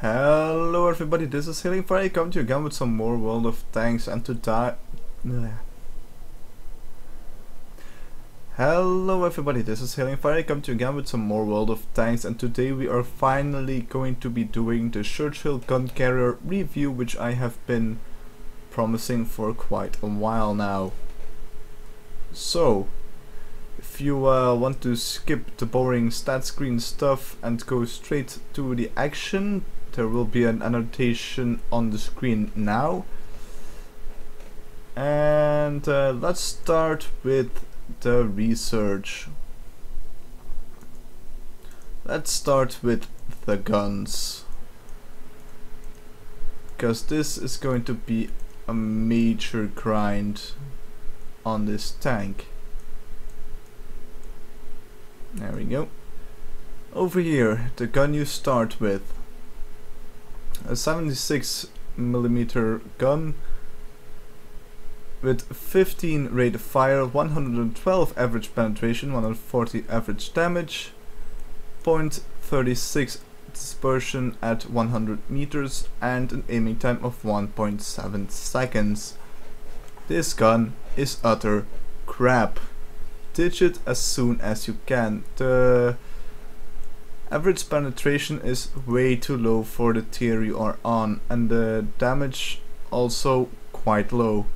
Hello everybody, this is HailingFire, coming to you again with some more World of Tanks and Hello everybody, this is HailingFire, coming to you again with some more World of Tanks, and today we are finally going to be doing the Churchill gun carrier review, which I have been promising for quite a while now. So, if you want to skip the boring stat screen stuff and go straight to the action, there will be an annotation on the screen now. And let's start with the research. Let's start with the guns, because this is going to be a major grind on this tank. There we go. Over here, the gun you start with, a 76mm gun with 15 rate of fire, 112 average penetration, 140 average damage, 0.36 dispersion at 100 meters, and an aiming time of 1.7 seconds. This gun is utter crap. Ditch it as soon as you can. The average penetration is way too low for the tier you are on, and the damage also quite low.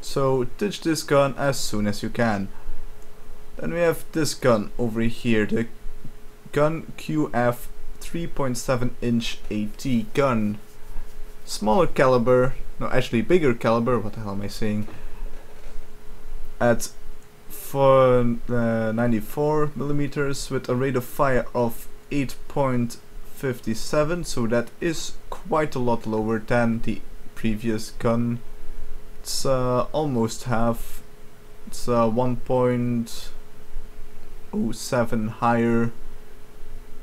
So ditch this gun as soon as you can. Then we have this gun over here, the gun QF 3.7 inch AT gun. Smaller caliber, no actually bigger caliber, what the hell am I saying? At 94 millimeters with a rate of fire of 8.57, so that is quite a lot lower than the previous gun. It's almost half. It's 1.07 higher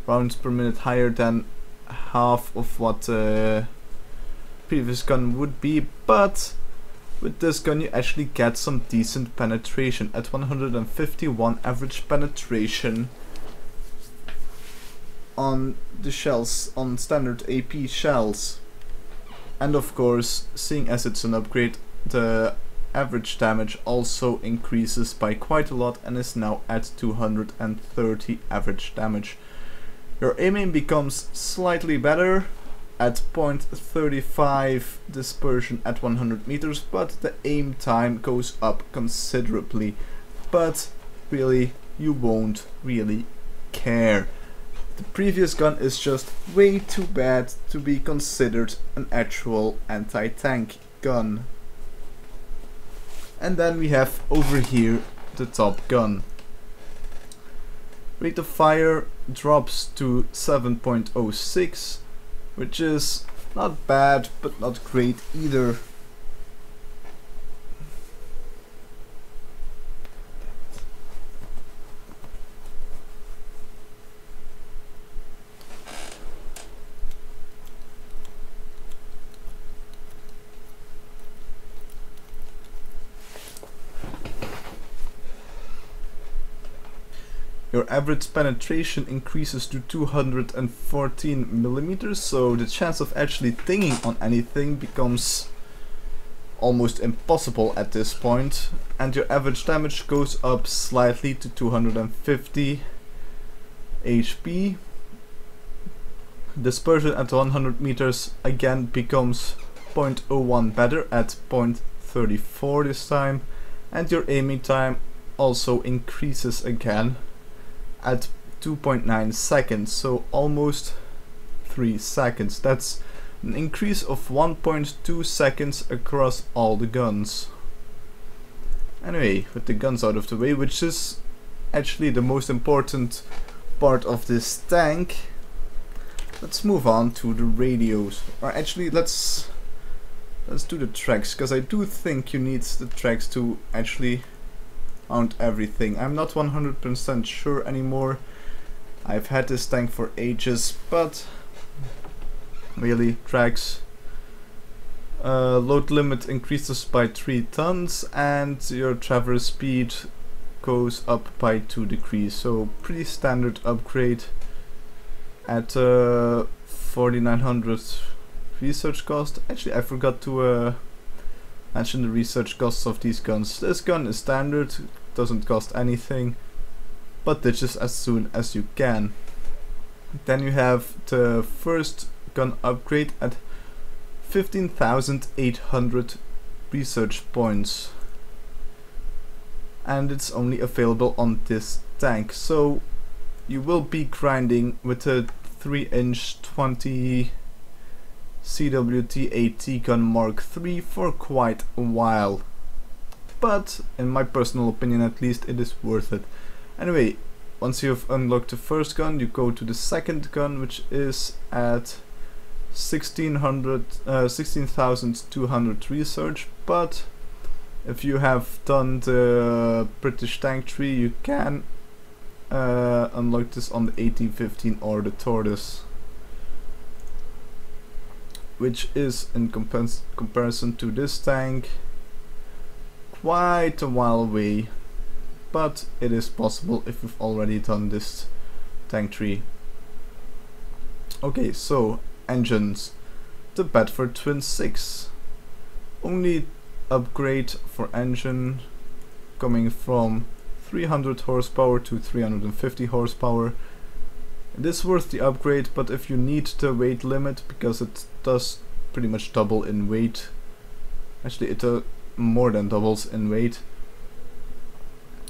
rounds per minute higher than half of what the previous gun would be, but with this gun you actually get some decent penetration at 151 average penetration on the shells, on standard AP shells. And of course, seeing as it's an upgrade, the average damage also increases by quite a lot and is now at 230 average damage. Your aiming becomes slightly better at 0.35 dispersion at 100 meters, but the aim time goes up considerably. But really, you won't really care. The previous gun is just way too bad to be considered an actual anti-tank gun. And then we have over here the top gun. Rate of fire drops to 7.06, which is not bad but not great either. Your average penetration increases to 214 millimeters, so the chance of actually dinging on anything becomes almost impossible at this point, and your average damage goes up slightly to 250 HP. Dispersion at 100 meters again becomes 0.01 better at 0.34 this time, and your aiming time also increases again at 2.9 seconds, so almost 3 seconds. That's an increase of 1.2 seconds across all the guns. Anyway, with the guns out of the way, which is actually the most important part of this tank, let's move on to the radios. Or actually, let's do the tracks, because I do think you need the tracks to actually mount everything. I'm not 100% sure anymore. I've had this tank for ages, but really, tracks. Load limit increases by 3 tons and your traverse speed goes up by 2 degrees, so pretty standard upgrade. at 4900 research cost. Actually, I forgot to mention the research costs of these guns. This gun is standard, doesn't cost anything, but ditches as soon as you can. Then you have the first gun upgrade at 15,800 research points, and it's only available on this tank, so you will be grinding with a 3-inch 20 CWT AT gun Mark III for quite a while, but in my personal opinion at least, it is worth it. Anyway, once you've unlocked the first gun, you go to the second gun, which is at 16,200 research, but if you have done the British tank tree, you can unlock this on the 1815 or the Tortoise, which is in comparison to this tank quite a while away, but it is possible if you've already done this tank tree. Okay, so engines. The Bedford Twin 6. Only upgrade for engine coming from 300 horsepower to 350 horsepower. It is worth the upgrade, but if you need the weight limit, because it does pretty much double in weight, actually it more than doubles in weight,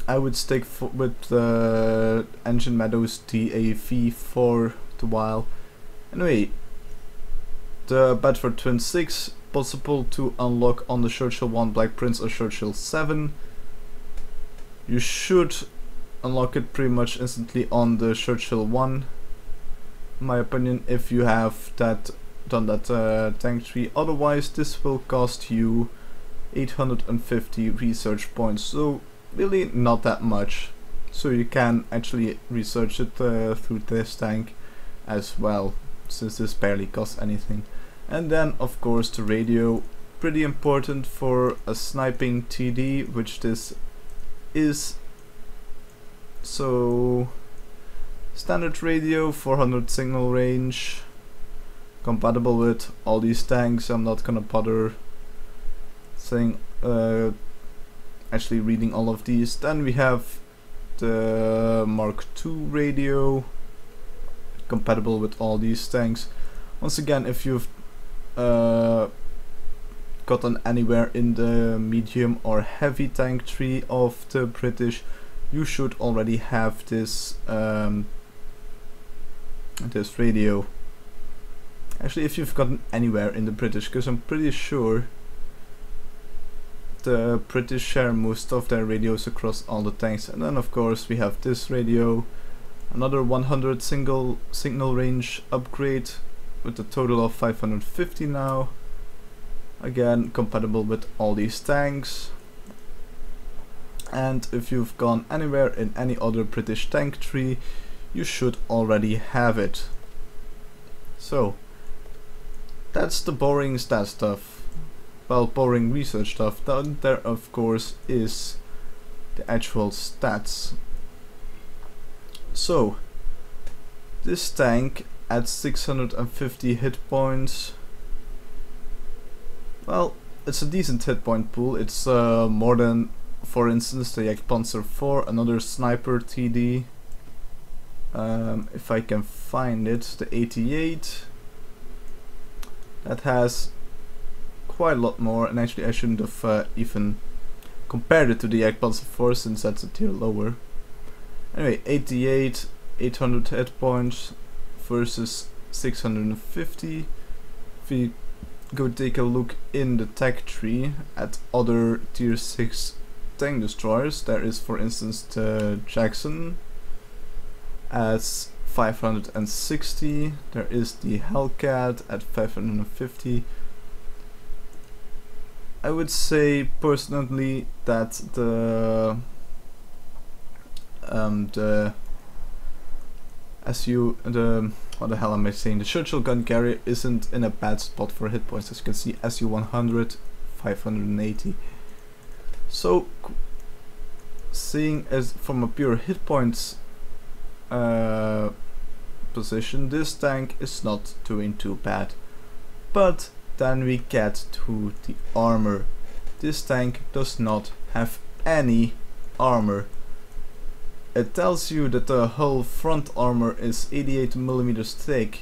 I would stick with the Engine Meadows DAV for the while. Anyway, the Bedford Twin 6, possible to unlock on the Churchill 1 Black Prince or Churchill 7. You should unlock it pretty much instantly on the Churchill 1, in my opinion, if you have done that tank tree. Otherwise, this will cost you 850 research points, so really not that much. So you can actually research it through this tank as well, since this barely costs anything. And then of course the radio, pretty important for a sniping TD, which this is. So standard radio, 400 signal range, compatible with all these tanks. I'm not gonna bother saying actually reading all of these. Then we have the Mark II radio, compatible with all these tanks. Once again, if you've gotten anywhere in the medium or heavy tank tree of the British, you should already have this this radio. Actually, if you've gotten anywhere in the British, because I'm pretty sure the British share most of their radios across all the tanks. And then of course we have this radio, another 100 signal range upgrade with a total of 550 now, again compatible with all these tanks. And if you've gone anywhere in any other British tank tree, you should already have it. So that's the boring stat stuff. Well, boring research stuff. Then there of course is the actual stats. So this tank at 650 hit points, well, it's a decent hit point pool. It's more than, for instance, the Jagdpanzer IV, another sniper TD. If I can find it, the 88, that has quite a lot more, and actually I shouldn't have even compared it to the Jagdpanzer IV, since that's a tier lower. Anyway, 88, 800 hit points versus 650. If we go take a look in the tech tree at other tier 6 tank destroyers, there is for instance the Jackson at 560, there is the Hellcat at 550. I would say personally that the what the hell am I saying? The Churchill gun carrier isn't in a bad spot for hit points. As you can see, SU 100, 580. So, seeing as from a pure hit points position, this tank is not doing too bad. But then we get to the armor. This tank does not have any armor. It tells you that the whole front armor is 88mm thick,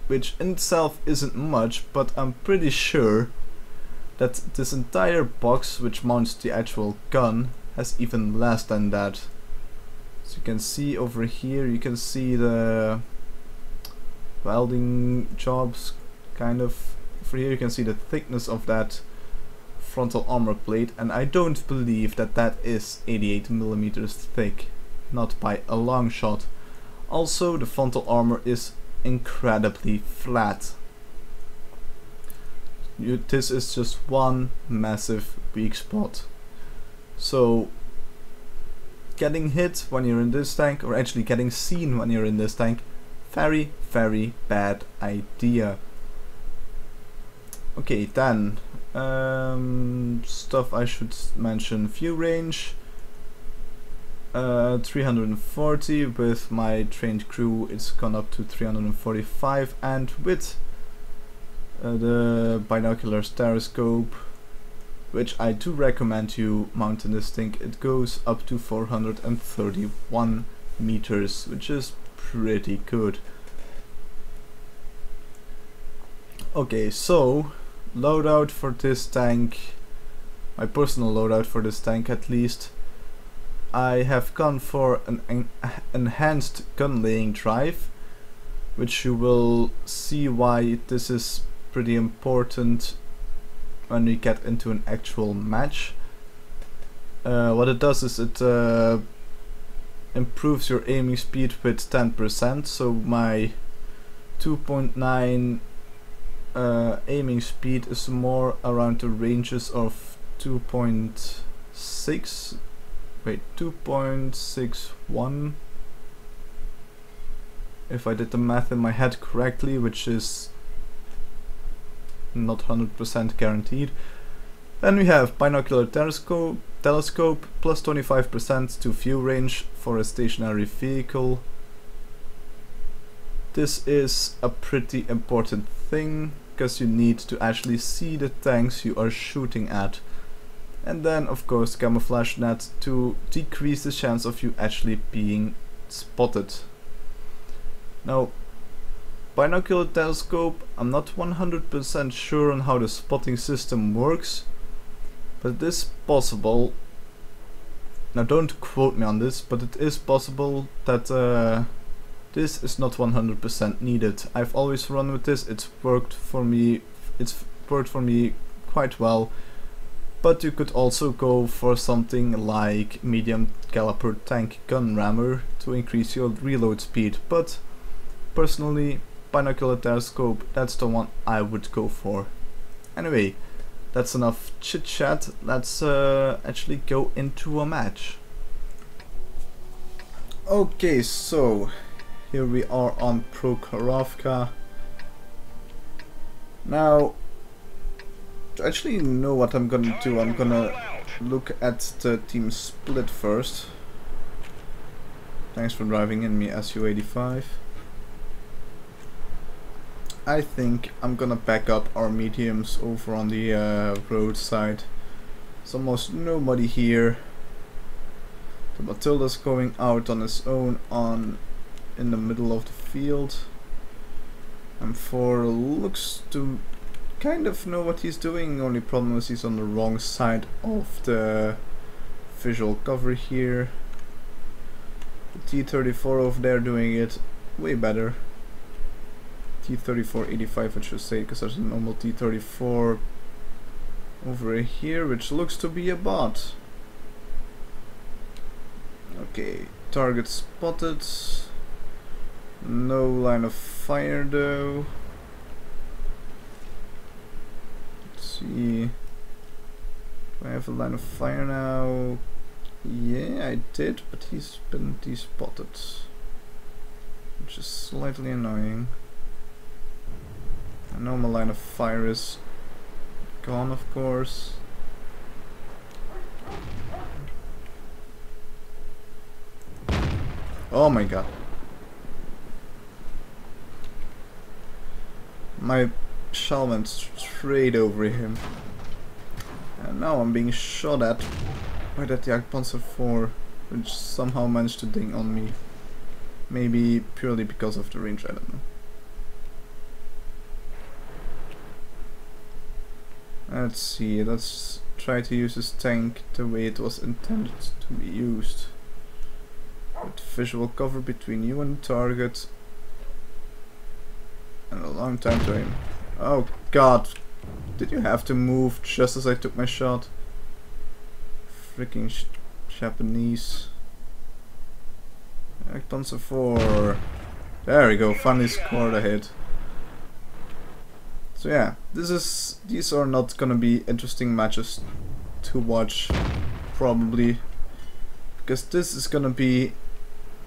which in itself isn't much, but I'm pretty sure that this entire box, which mounts the actual gun, has even less than that. So you can see over here, you can see the welding jobs, kind of. Over here you can see the thickness of that frontal armor plate, and I don't believe that that is 88mm thick, not by a long shot. Also, the frontal armor is incredibly flat. This is just one massive weak spot. So getting hit when you're in this tank, or actually getting seen when you're in this tank, very, very bad idea. Okay, then stuff I should mention: view range 340. With my trained crew it's gone up to 345, and with the binocular stereoscope, which I do recommend you mount in this thing, it goes up to 431 meters, which is pretty good. Okay, so loadout for this tank, my personal loadout for this tank at least, I have gone for an enhanced gun laying drive, which you will see why this is pretty important when we get into an actual match. What it does is it improves your aiming speed with 10%, so my 2.9 aiming speed is more around the ranges of 2.61, if I did the math in my head correctly, which is not 100% guaranteed. Then we have binocular telescope plus 25% to view range for a stationary vehicle. This is a pretty important thing, because you need to actually see the tanks you are shooting at. And then of course camouflage net to decrease the chance of you actually being spotted. Now, binocular telescope, I'm not 100% sure on how the spotting system works, but it is possible. Now don't quote me on this, but it is possible that this is not 100% needed. I've always run with this, it's worked for me quite well. But you could also go for something like medium caliber tank gun rammer to increase your reload speed, but personally binocular telescope, that's the one I would go for. Anyway, that's enough chit chat, let's actually go into a match. Okay, so here we are on Prokhorovka. Now, to actually know what I'm gonna do, I'm gonna look at the team split first. Thanks for driving in me, SU-85. I think I'm gonna back up our mediums over on the roadside. There's almost nobody here. The Matilda's going out on his own in the middle of the field. M4 looks to kind of know what he's doing, only problem is he's on the wrong side of the visual cover here. The T-34 over there doing it way better. T-34-85 I should say, because there's a normal T-34 over here which looks to be a bot. Okay, target spotted. No line of fire though. Let's see. Do I have a line of fire now? Yeah, I did, but he's been despotted, which is slightly annoying. I know my line of fire is gone, of course. Oh my god. My shell went straight over him. And now I'm being shot at by that Jagdpanzer IV, which somehow managed to ding on me. Maybe purely because of the range, I don't know. Let's see, let's try to use this tank the way it was intended to be used. With visual cover between you and the target. And a long time to aim. Oh god! Did you have to move just as I took my shot? Freaking Japanese. Panzer IV. There we go, finally scored a hit. So yeah, these are not gonna be interesting matches to watch, probably. Because this is gonna be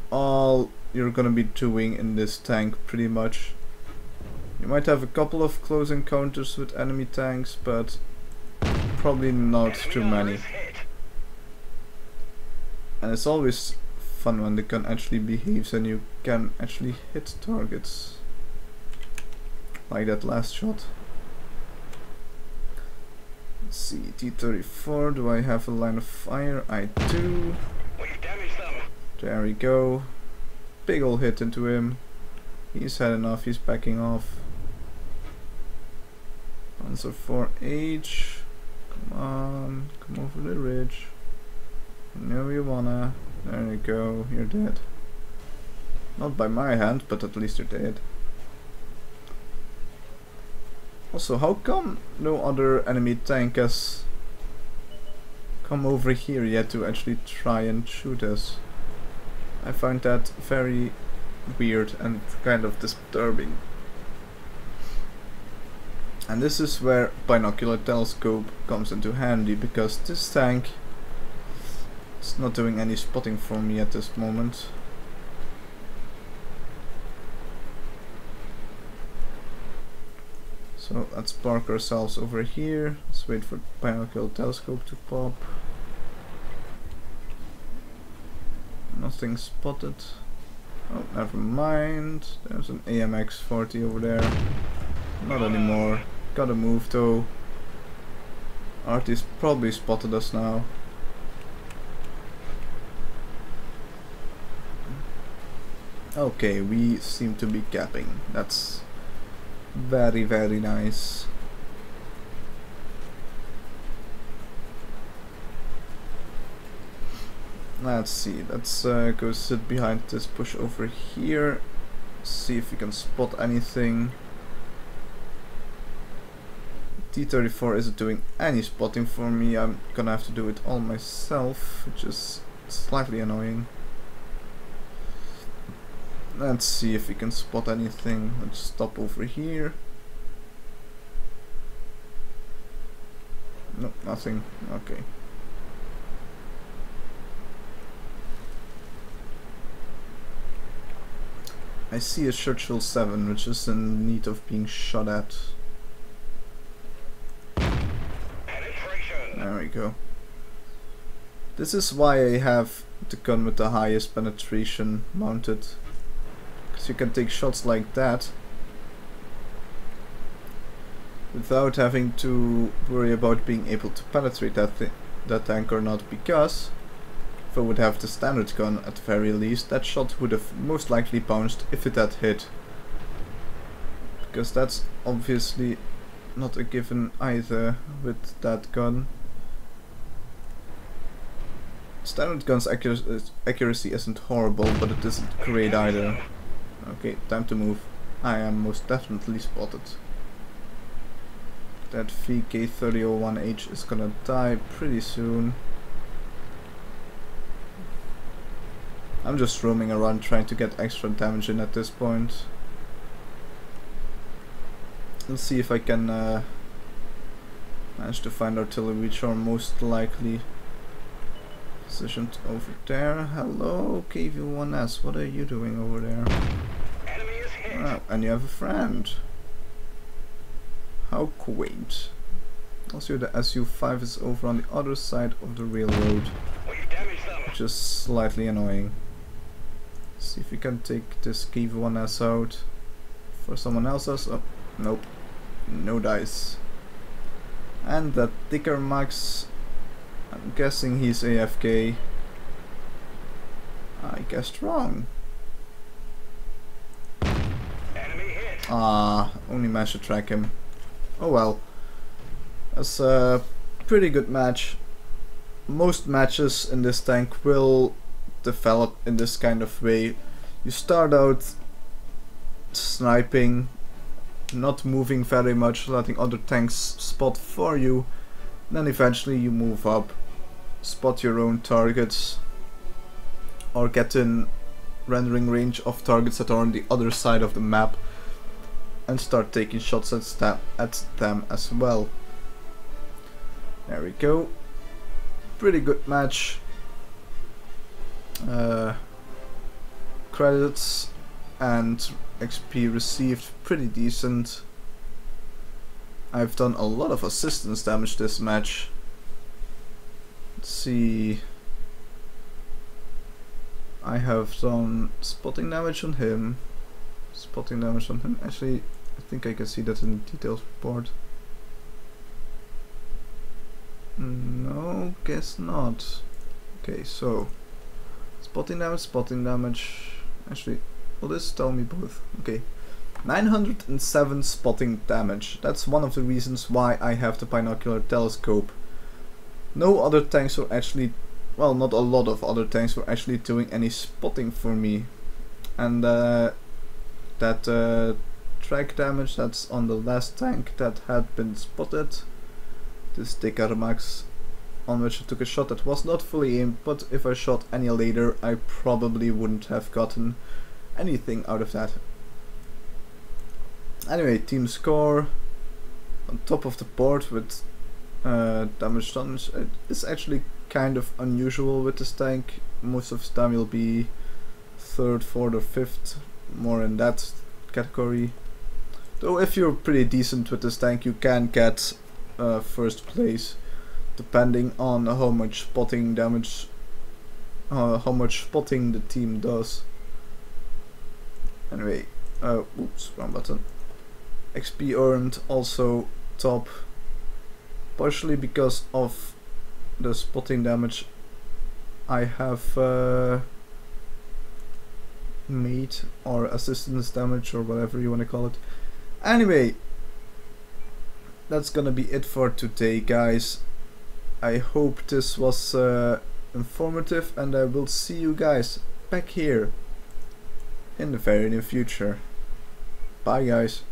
all you're gonna be doing in this tank, pretty much. You might have a couple of close encounters with enemy tanks, but probably not too many. And it's always fun when the gun actually behaves and you can actually hit targets. Like that last shot. Let's see, T-34, do I have a line of fire? I do. There we go. Big ol' hit into him. He's had enough, he's backing off. Panzer IV-H. Come on, come over the ridge. You know you wanna. There you go, you're dead. Not by my hand, but at least you're dead. Also, how come no other enemy tank has come over here yet to actually try and shoot us? I find that very weird and kind of disturbing. And this is where binocular telescope comes into handy, because this tank is not doing any spotting for me at this moment. So let's park ourselves over here. Let's wait for binocular telescope to pop. Nothing spotted. Oh, never mind. There's an AMX-40 over there. Not anymore. Gotta move though. Artie's probably spotted us now. Okay, we seem to be capping. That's very, very nice. Let's see, let's go sit behind this bush over here. See if we can spot anything. T-34 isn't doing any spotting for me. I'm gonna have to do it all myself, which is slightly annoying. Let's see if we can spot anything. Let's stop over here. Nope, nothing. Okay. I see a Churchill 7, which is in need of being shot at. There we go. This is why I have the gun with the highest penetration mounted. Because you can take shots like that without having to worry about being able to penetrate that tank or not, because if I would have the standard gun at the very least, that shot would have most likely bounced if it had hit. Because that's obviously not a given either with that gun. Standard gun's accuracy isn't horrible, but it isn't great either. Okay, time to move. I am most definitely spotted. That VK3001H is gonna die pretty soon. I'm just roaming around trying to get extra damage in at this point. Let's see if I can manage to find artillery, which are most likely positioned over there. Hello, KV-1S, what are you doing over there? Oh, and you have a friend. How quaint. Also, the SU-5 is over on the other side of the railroad, which is slightly annoying. Let's see if we can take this KV-1S out for someone else's. Oh, nope. No dice. And that Dicker Max, I'm guessing he's AFK. I guessed wrong. Only managed to track him. Oh well. That's a pretty good match. Most matches in this tank will develop in this kind of way. You start out sniping, not moving very much, letting other tanks spot for you. Then eventually you move up, spot your own targets, or get in rendering range of targets that are on the other side of the map, and start taking shots at them as well. There we go. Pretty good match. Credits and XP received pretty decent. I've done a lot of assistance damage this match. Let's see. I have done spotting damage on him. Spotting damage on him. Actually, I think I can see that in the details report. No, guess not. Okay, so spotting damage. Actually, will this tell me both? Okay, 907 spotting damage. That's one of the reasons why I have the binocular telescope. No other tanks were actually, well, not a lot of other tanks were actually doing any spotting for me. And that track damage that's on the last tank that had been spotted. This Dicker Max, on which I took a shot that was not fully aimed, but if I shot any later I probably wouldn't have gotten anything out of that. Anyway, team score on top of the board with damage done. It's actually kind of unusual with this tank. Most of the time you'll be 3rd, 4th or 5th, more in that category. Though if you're pretty decent with this tank you can get 1st place, depending on how much spotting damage, how much spotting the team does. Anyway, oops, wrong button. XP earned also top, partially because of the spotting damage I have made, or assistance damage, or whatever you want to call it. Anyway, that's gonna be it for today, guys. I hope this was informative, and I will see you guys back here in the very near future. Bye, guys.